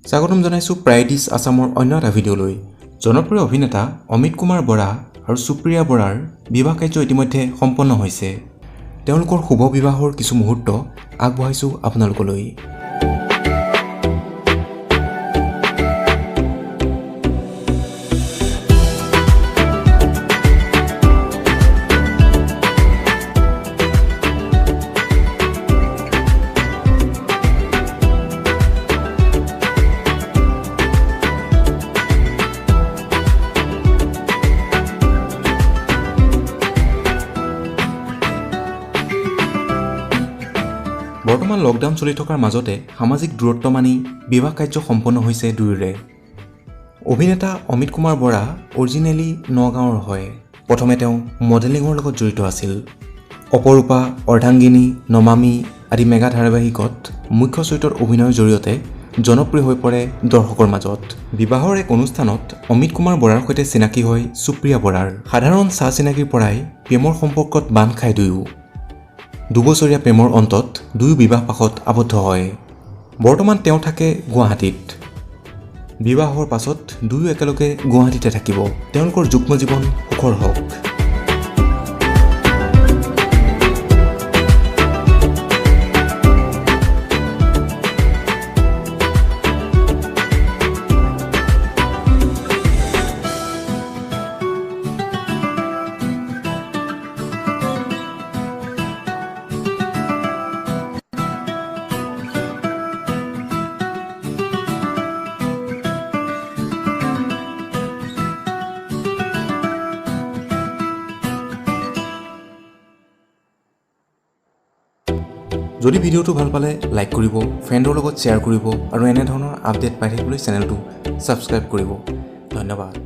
স্বাগতম জনাইছো প্ৰাইডিছ আসামৰ অন্য এটা ভিডিঅ'লৈ। জনপ্ৰিয় অভিনেতা অমিত কুমাৰ বৰা আৰু সুপ্ৰিয়া বৰাৰ বিবাহ কাৰ্য ইতিমধ্যে সম্পন্ন হৈছে। তেওঁলোকৰ শুভ বিবাহৰ কিছু মুহূৰ্ত আগবঢ়াইছো আপোনালোকলৈ। বৰ্তমান লকডাউন চলি থকাৰ মাজতে সামাজিক দূৰত্ব মানি বিবাহ কাৰ্য সম্পন্ন হৈছে দুয়োৰে। অভিনেতা অমিত কুমাৰ বৰা অৰিজিনেলি নগাঁৱৰ হয়। প্ৰথমে তেওঁ মডেলিঙৰ লগত জড়িত আছিল। অপৰূপা, অৰ্ধাংগিনী, নমামি আদি মেগা ধাৰাবাহিকত মুখ্য চৰিত্ৰত অভিনয়ৰ জৰিয়তে জনপ্ৰিয় হৈ পৰে দৰ্শকৰ মাজত। বিবাহৰ এক অনুষ্ঠানত অমিত কুমাৰ বৰাৰ সৈতে চিনাকি হয় সুপ্ৰিয়া বৰাৰ। সাধাৰণ চাহ চিনাকিৰ পৰাই প্ৰেমৰ সম্পৰ্কত বান্ধ খায় দুয়ো। দুবছৰীয়া প্ৰেমৰ অন্তত দুয়ো বিবাহ পাশত আবদ্ধ হয়। বৰ্তমান তেওঁ থাকে গুৱাহাটীত। বিবাহৰ পাছত দুয়ো একেলগে গুৱাহাটীতে থাকিব। তেওঁলোকৰ যুগ্ম জীৱন সুখৰ হওক। যদি ভিডিঅ'টো ভাল পালে লাইক কৰিব, ফ্ৰেণ্ডৰ লগত শ্বেয়াৰ কৰিব আৰু এনেধৰণৰ আপডেট পাই থাকিবলৈ চেনেলটো ছাবস্ক্ৰাইব কৰিব। ধন্যবাদ।